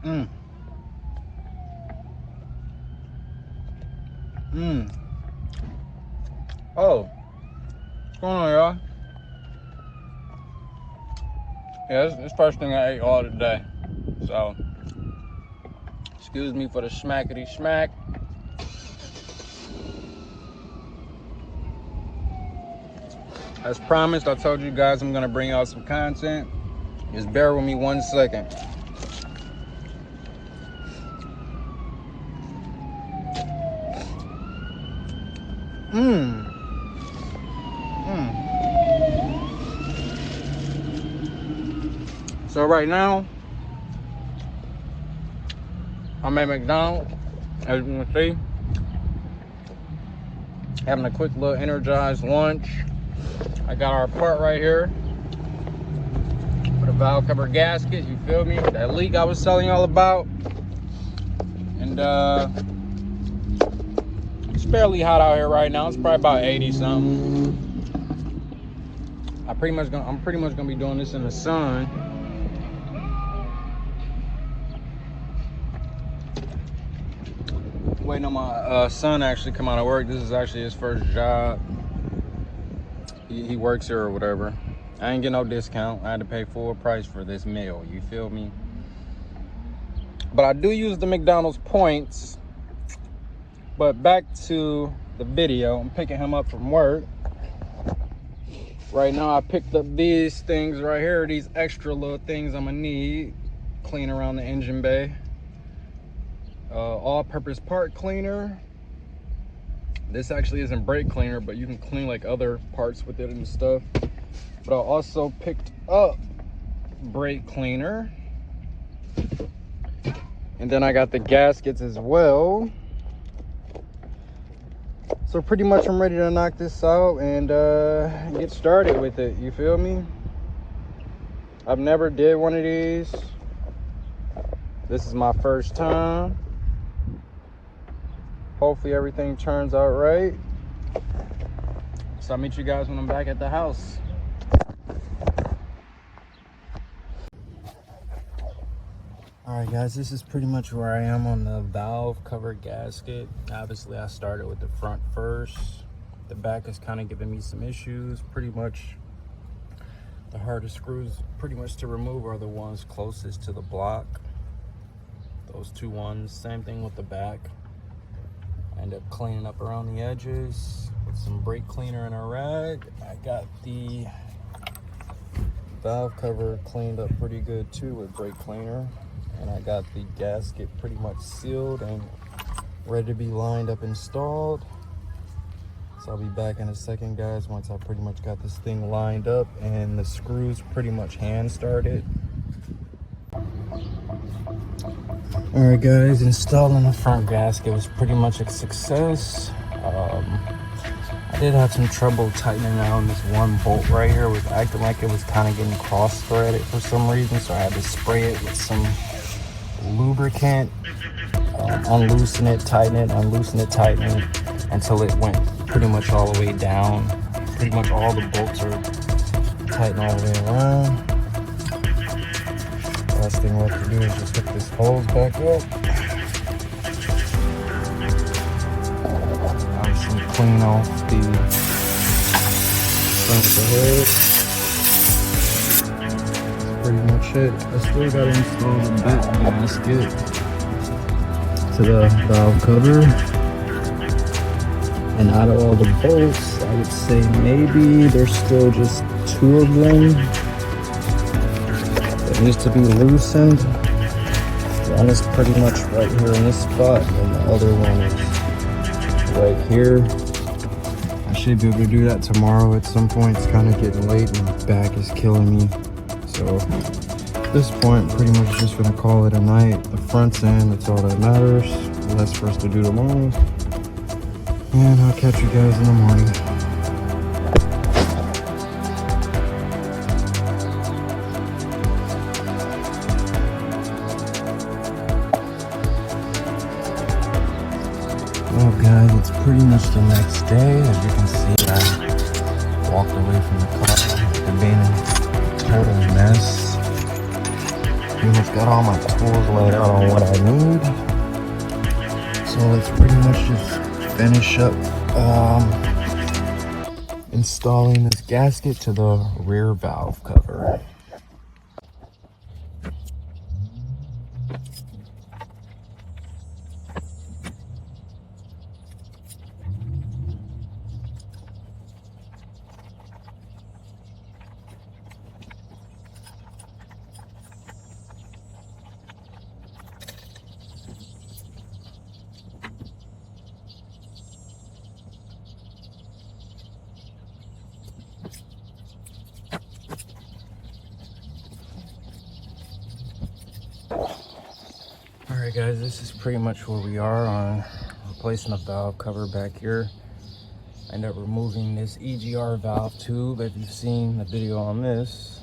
Mm. Mm. Oh, what's going on, y'all? Yeah, this first thing I ate all today. So, excuse me for the smackety smack. As promised, I told you guys I'm gonna bring out some content. Just bear with me 1 second. So right now, I'm at McDonald's, as you can see, having a quick little energized lunch. I got our part right here for the valve cover gasket, you feel me? That leak I was telling y'all about. And it's fairly hot out here right now. It's probably about 80 something. I'm pretty much gonna be doing this in the sun. Waiting on my son to actually come out of work. This is actually his first job. He works here or whatever. I ain't get no discount. I had to pay full price for this meal, you feel me? But I do use the McDonald's points. But back to the video. I'm picking him up from work. Right now I picked up these things right here, these extra little things I'm gonna need. Clean around the engine bay. All-purpose part cleaner. This actually isn't brake cleaner, but you can clean like other parts with it and stuff. But I also picked up brake cleaner. And then I got the gaskets as well. So pretty much I'm ready to knock this out and get started with it, you feel me? I've never did one of these. This is my first time. Hopefully everything turns out right. So I'll meet you guys when I'm back at the house. Alright guys, this is pretty much where I am on the valve cover gasket. Obviously I started with the front first. The back is kind of giving me some issues. Pretty much the hardest screws pretty much to remove are the ones closest to the block. Those two ones. Same thing with the back. I end up cleaning up around the edges with some brake cleaner and a rag. I got the valve cover cleaned up pretty good too with brake cleaner. And I got the gasket pretty much sealed and ready to be lined up installed. So I'll be back in a second guys once I pretty much got this thing lined up and the screws pretty much hand started. Alright guys, installing the front gasket was pretty much a success. I did have some trouble tightening down this one bolt right here. It was acting like it was kind of getting cross-threaded for some reason, so I had to spray it with some lubricant, unloosen it, tighten it, unloosen it, tighten it, until it went pretty much all the way down. Pretty much all the bolts are tightened all the way around. Last thing we have to do is just hook this hose back up. Obviously clean off the front of the hood. That's pretty much it. I still gotta install the back gasket to the valve cover. And out of all the bolts, I would say maybe there's still just 2 of them. It needs to be loosened. One is pretty much right here in this spot, and the other one is right here. I should be able to do that tomorrow at some point. It's kind of getting late and my back is killing me. So at this point, pretty much just gonna call it a night. The front's in, that's all that matters. Less for us to do tomorrow. And I'll catch you guys in the morning. Well guys, it's pretty much the next day. As you can see, I walked away from the car after being in a total mess. pretty much got all my tools laid out on what I need. So let's pretty much just finish up installing this gasket to the rear valve cover. Alright guys, this is pretty much where we are on replacing the valve cover back here. I ended up removing this EGR valve tube. If you've seen the video on this,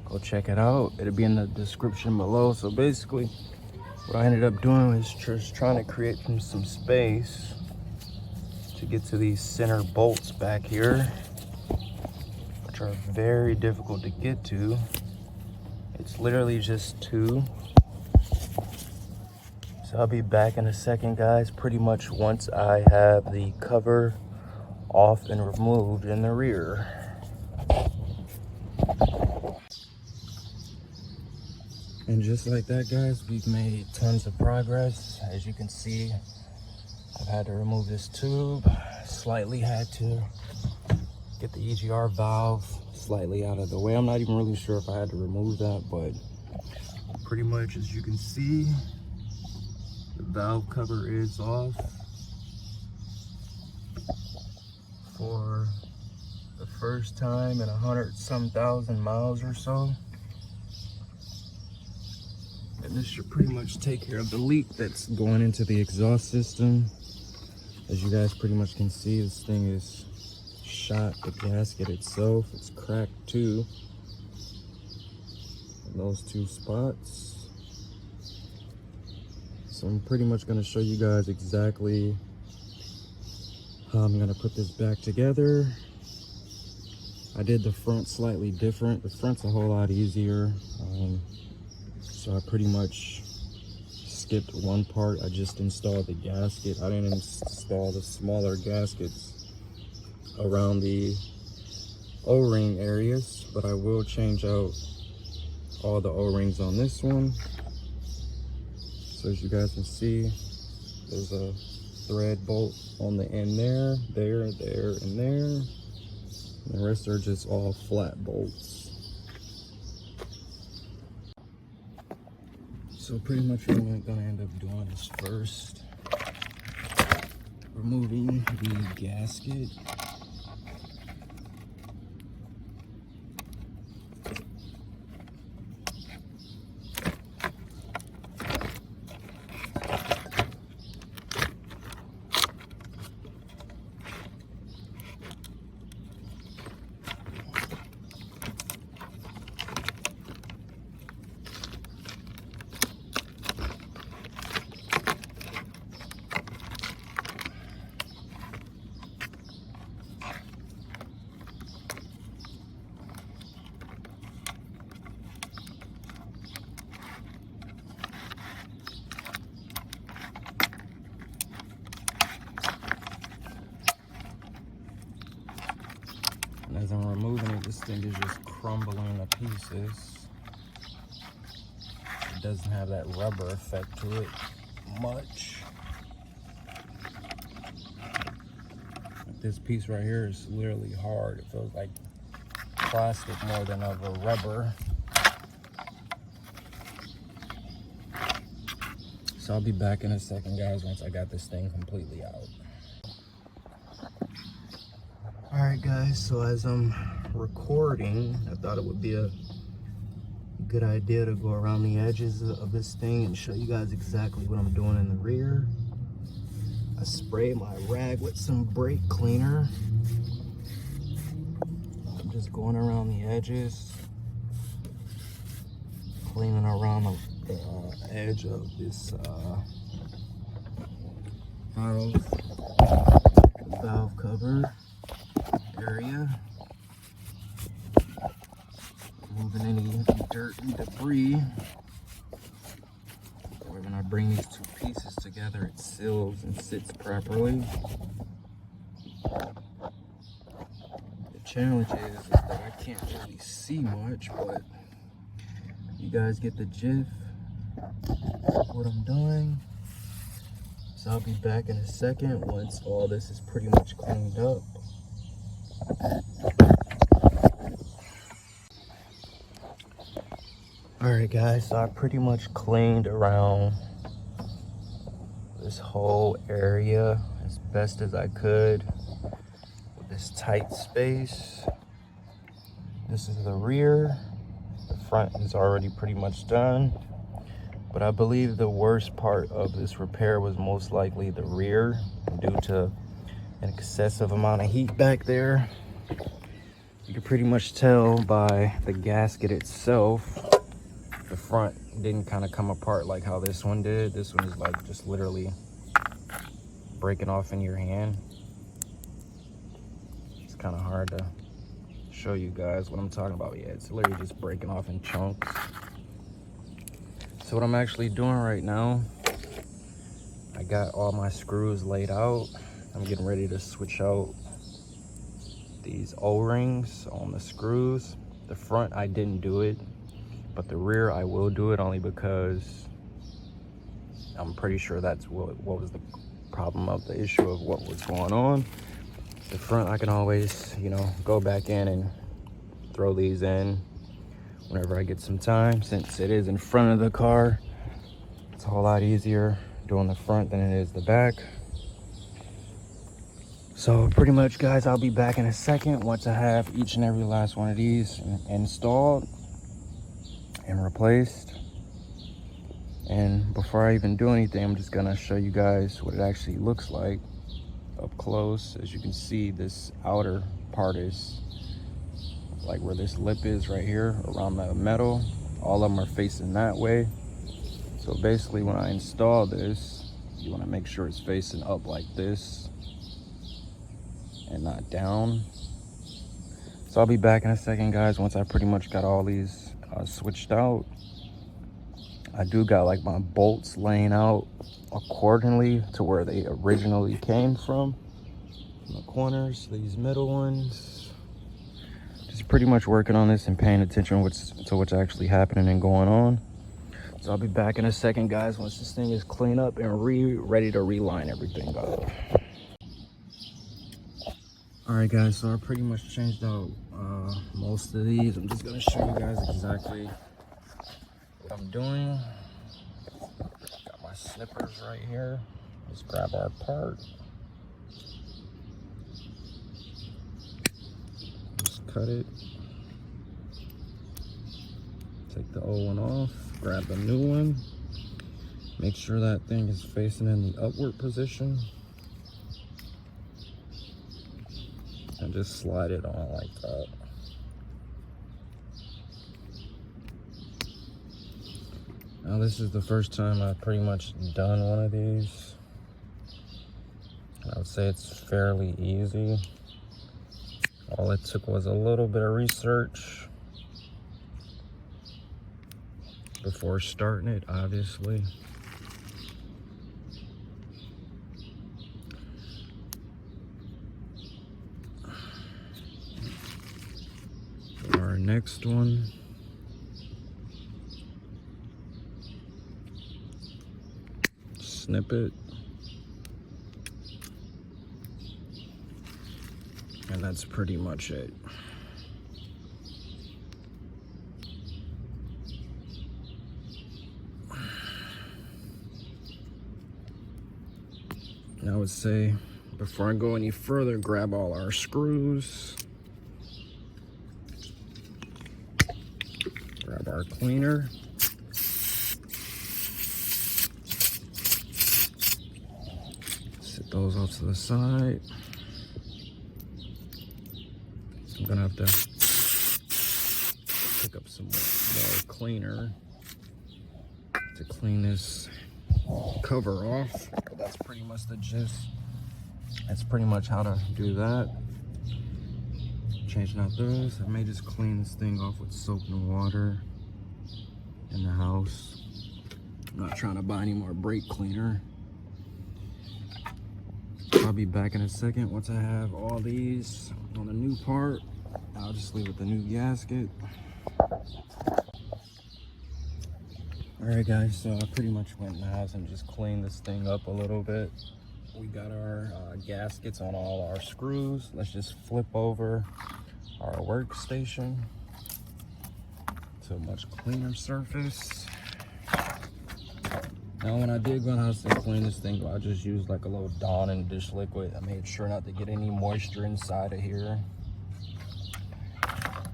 go check it out. It'll be in the description below. So basically, what I ended up doing is just trying to create some space to get to these center bolts back here, which are very difficult to get to. It's literally just two. So I'll be back in a second, guys, pretty much once I have the cover off and removed in the rear. And just like that, guys, we've made tons of progress. As you can see, I've had to remove this tube, slightly had to get the EGR valve slightly out of the way. I'm not even really sure if I had to remove that, but pretty much, as you can see, the valve cover is off for the first time in 100-some thousand miles or so. And this should pretty much take care of the leak that's going into the exhaust system. As you guys pretty much can see, this thing is shot. The gasket itself, it's cracked too in those two spots. So I'm pretty much going to show you guys exactly how I'm going to put this back together. I did the front slightly different. The front's a whole lot easier. So I pretty much skipped one part. I just installed the gasket. I didn't install the smaller gaskets around the O-ring areas, but I will change out all the O-rings on this one. So as you guys can see, there's a thread bolt on the end there, and there. And the rest are just all flat bolts. So pretty much what I'm gonna end up doing is first removing the gasket. And as I'm removing it, this thing is just crumbling to pieces. It doesn't have that rubber effect to it much. Like this piece right here is literally hard. It feels like plastic more than of a rubber. So I'll be back in a second, guys, once I got this thing completely out. Alright guys, so as I'm recording, I thought it would be a good idea to go around the edges of this thing and show you guys exactly what I'm doing in the rear. I spray my rag with some brake cleaner. I'm just going around the edges, cleaning around the edge of this valve cover area, removing any dirt and debris. bring these two pieces together, it seals and sits properly. The challenge is that I can't really see much, but you guys get the gist of what I'm doing. So I'll be back in a second once all this is pretty much cleaned up. Alright guys, so I pretty much cleaned around this whole area as best as I could with this tight space. This is the rear. The front is already pretty much done. But I believe the worst part of this repair was most likely the rear due to an excessive amount of heat back there. You can pretty much tell by the gasket itself. The front didn't kind of come apart like how this one did. This one is like just literally breaking off in your hand. It's kind of hard to show you guys what I'm talking about. Yeah, it's literally just breaking off in chunks. So what I'm actually doing right now, I got all my screws laid out. I'm getting ready to switch out these O-rings on the screws. The front, I didn't do it, but the rear, I will do it only because I'm pretty sure that's what was the problem of the issue of what was going on. The front, I can always, you know, go back in and throw these in whenever I get some time. Since it is in front of the car, it's a whole lot easier doing the front than it is the back. So pretty much guys, I'll be back in a second once I have each and every last one of these installed and replaced. And before I even do anything, I'm just gonna show you guys what it actually looks like up close. As you can see, this outer part is like where this lip is right here around the metal. All of them are facing that way. So basically when I install this, you want to make sure it's facing up like this and not down. So I'll be back in a second guys once I pretty much got all these switched out. I do got like my bolts laying out accordingly to where they originally came from the corners, these middle ones. Just pretty much working on this and paying attention to what's actually happening and going on. So I'll be back in a second guys once this thing is cleaned up and ready to reline everything up. Alright guys, so I pretty much changed out most of these. I'm just gonna show you guys exactly what I'm doing. Got my snippers right here. Let's grab our part. Just cut it. Take the old one off, grab the new one. Make sure that thing is facing in the upward position. And just slide it on like that. Now this is the first time I've pretty much done one of these. I would say it's fairly easy. All it took was a little bit of research before starting it, obviously. For our next one, snip it. And that's pretty much it. And I would say, before I go any further, grab all our screws. Grab our cleaner. Set those off to the side. I'm gonna have to pick up some more cleaner to clean this cover off. But that's pretty much the gist. That's pretty much how to do that. Changing out those. I may just clean this thing off with soap and water in the house. I'm not trying to buy any more brake cleaner. I'll be back in a second once I have all these on the new part. I'll just leave with the new gasket. Alright guys, so I pretty much went in the house and just cleaned this thing up a little bit. We got our gaskets on all our screws. Let's just flip over our workstation to a much cleaner surface. Now when I did go in the house to clean this thing, I just used like a little Dawn and dish liquid. I made sure not to get any moisture inside of here.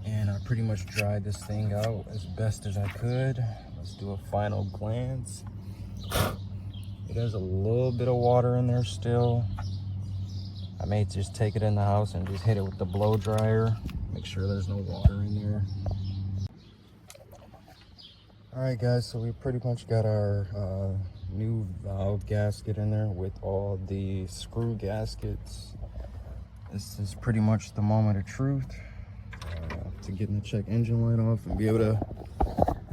And I pretty much dried this thing out as best as I could. Let's do a final glance. It has a little bit of water in there still. I may just take it in the house and just hit it with the blow dryer. Make sure there's no water in there. Alright guys, so we pretty much got our new valve gasket in there with all the screw gaskets. This is pretty much the moment of truth to getting the check engine light off and be able to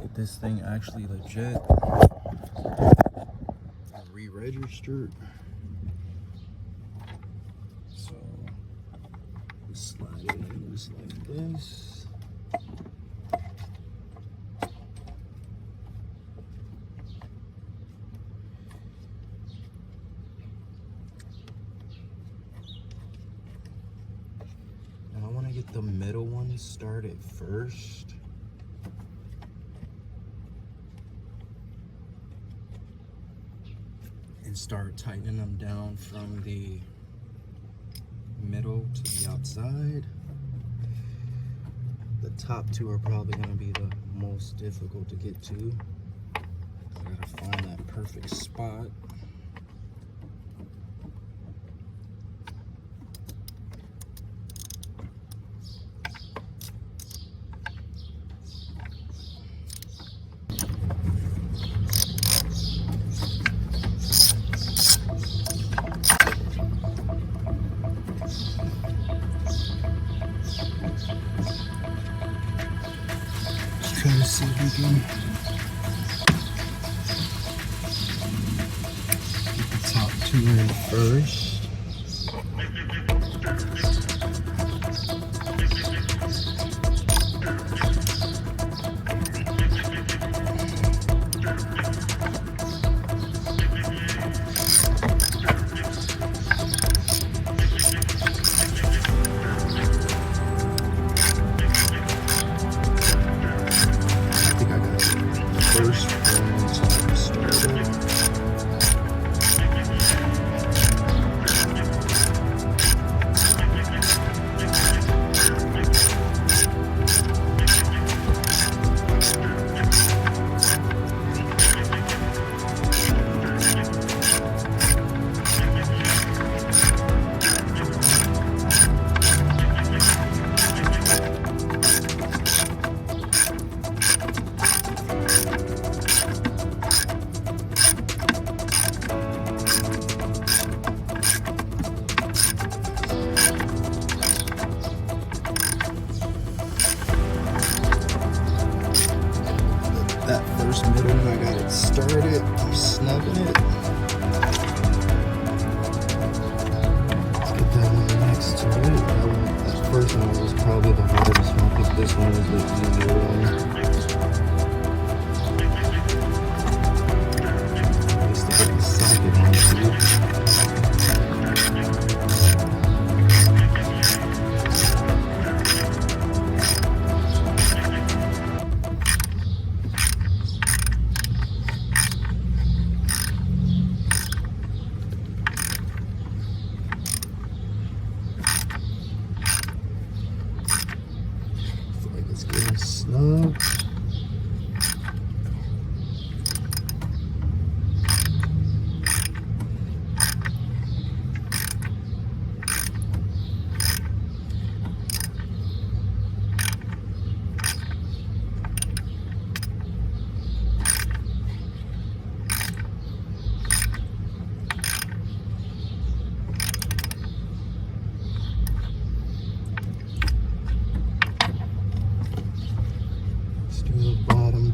get this thing actually legit re-registered. So we slide it in just like this. Get the middle one started first. And start tightening them down from the middle to the outside. The top two are probably going to be the most difficult to get to. I gotta find that perfect spot. Try to see if we can get the top two in first. That first middle one, I got it started. I'm snugging it. Let's get that one next to it. That first one was probably the hardest one because this one was the easier one. Just to get the socket on too. Snug.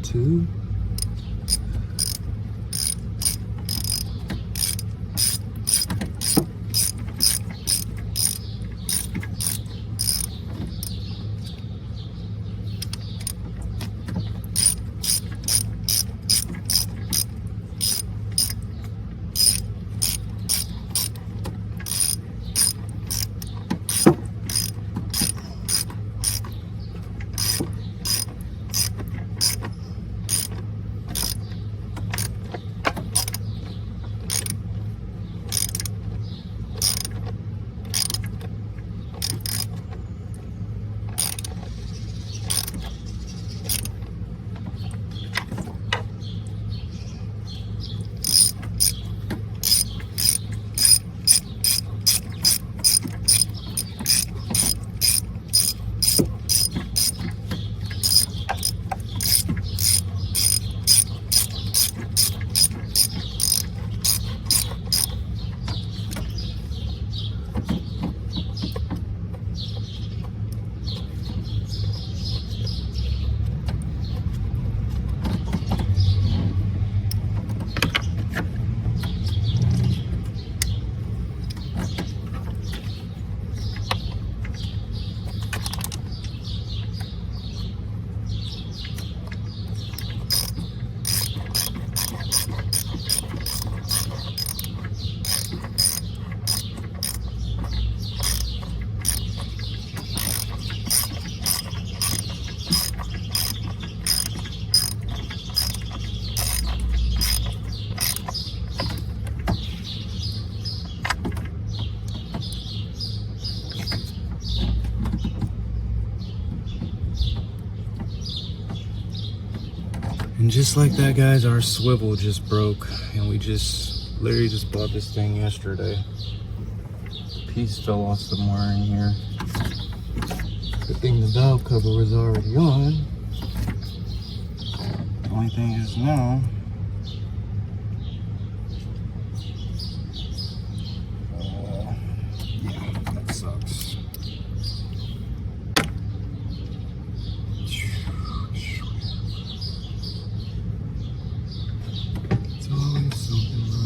Two. And just like that, guys, our swivel just broke, and we just literally just bought this thing yesterday. The piece fell off somewhere in here. Good thing the valve cover was already on. The only thing is now, yeah, that sucks. It's always something, bro.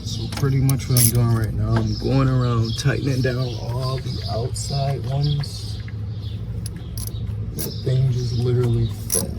So pretty much what I'm doing right now, I'm going around tightening down all the outside ones. That thing just literally fell off.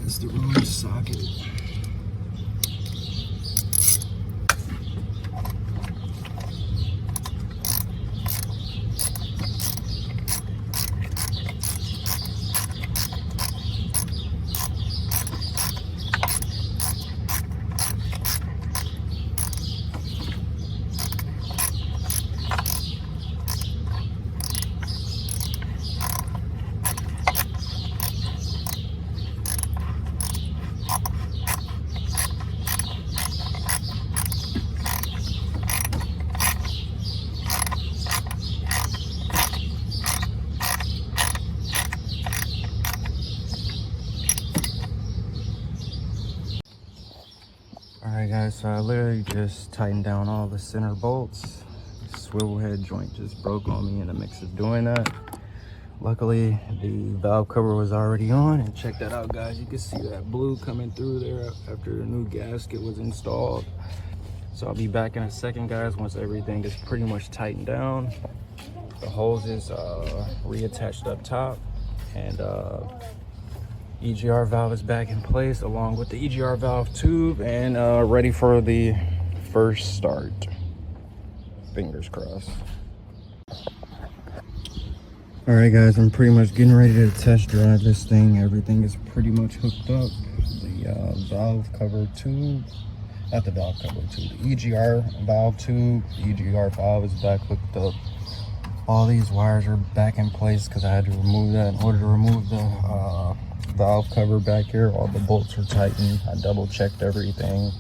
It's the wrong socket. Alright guys, so I literally just tightened down all the center bolts. The swivel head joint just broke on me in the mix of doing that. Luckily, the valve cover was already on, and check that out, guys. You can see that blue coming through there after the new gasket was installed. So I'll be back in a second, guys, once everything is pretty much tightened down. The hoses reattached up top, and EGR valve is back in place along with the EGR valve tube, and ready for the first start. Fingers crossed. All right, guys, I'm pretty much getting ready to test drive this thing. Everything is pretty much hooked up. The valve cover tube, not the valve cover tube, the EGR valve tube, the EGR valve is back hooked up. All these wires are back in place because I had to remove that in order to remove the valve cover back here. All the bolts are tightened. I double checked everything.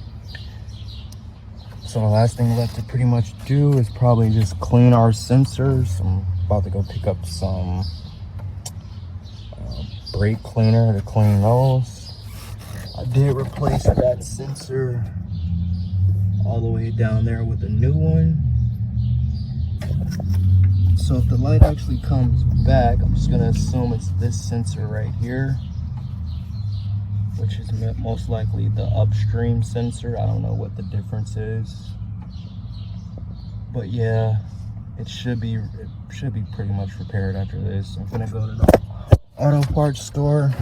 So the last thing left to pretty much do is probably just clean our sensors. I'm about to go pick up some brake cleaner to clean those. I did replace that sensor all the way down there with a new one. So if the light actually comes back, I'm just gonna assume it's this sensor right here, which is most likely the upstream sensor. I don't know what the difference is, but yeah, it should be pretty much repaired after this. I'm gonna go to the auto parts store,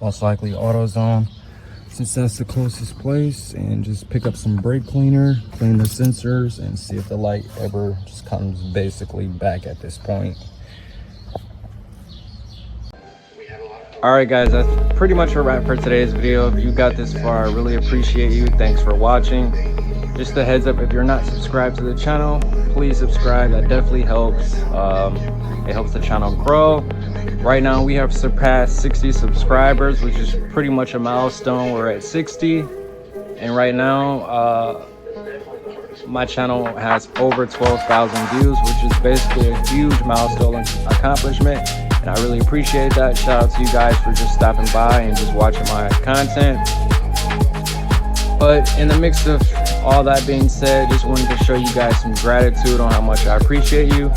most likely AutoZone, since that's the closest place, and just pick up some brake cleaner, clean the sensors, and see if the light ever just comes basically back at this point. All right, guys, that's pretty much a wrap for today's video. If you got this far, I really appreciate you. Thanks for watching. Just a heads up, if you're not subscribed to the channel, please subscribe. That definitely helps. It helps the channel grow. Right now we have surpassed 60 subscribers, which is pretty much a milestone. We're at 60, and right now My channel has over 12,000 views, which is basically a huge milestone accomplishment, and I really appreciate that. Shout out to you guys for just stopping by and just watching my content. But in the mix of all that being said, just wanted to show you guys some gratitude on how much I appreciate you.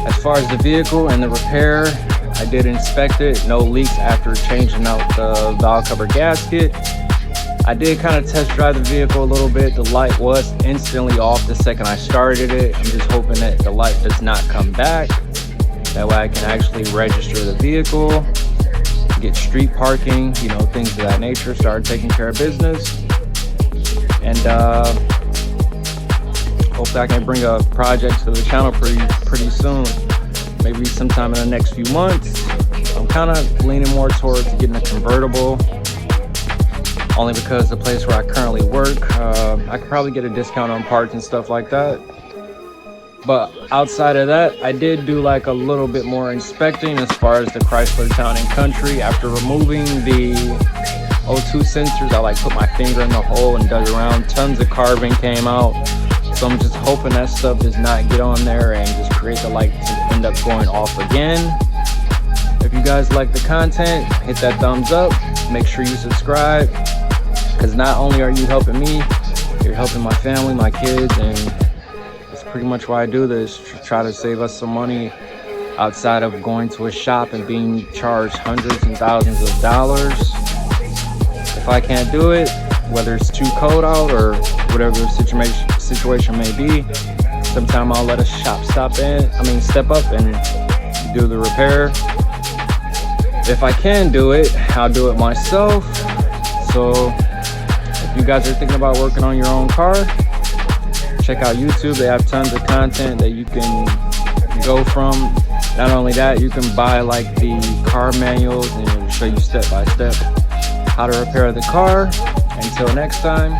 As far as the vehicle and the repair, I did inspect it, no leaks after changing out the valve cover gasket. I did kind of test drive the vehicle a little bit. The light was instantly off the second I started it. I'm just hoping that the light does not come back. That way I can actually register the vehicle, get street parking, you know, things of that nature, start taking care of business. And hope that I can bring a project to the channel pretty soon. Maybe sometime in the next few months. I'm kind of leaning more towards getting a convertible, only because the place where I currently work, I could probably get a discount on parts and stuff like that. But outside of that, I did do like a little bit more inspecting as far as the Chrysler Town and Country. After removing the O2 sensors, I like put my finger in the hole and dug around. Tons of carbon came out. So I'm just hoping that stuff does not get on there and just create the light to end up going off again. If you guys like the content, hit that thumbs up. Make sure you subscribe, because not only are you helping me, you're helping my family, my kids, and that's pretty much why I do this, to try to save us some money outside of going to a shop and being charged hundreds and thousands of dollars. If I can't do it, whether it's too cold out or whatever the situation may be, sometime I'll let a shop step up and do the repair. If I can do it, I'll do it myself. So if you guys are thinking about working on your own car, check out YouTube. They have tons of content that you can go from. Not only that, you can buy like the car manuals and it'll show you step by step how to repair the car. Until next time.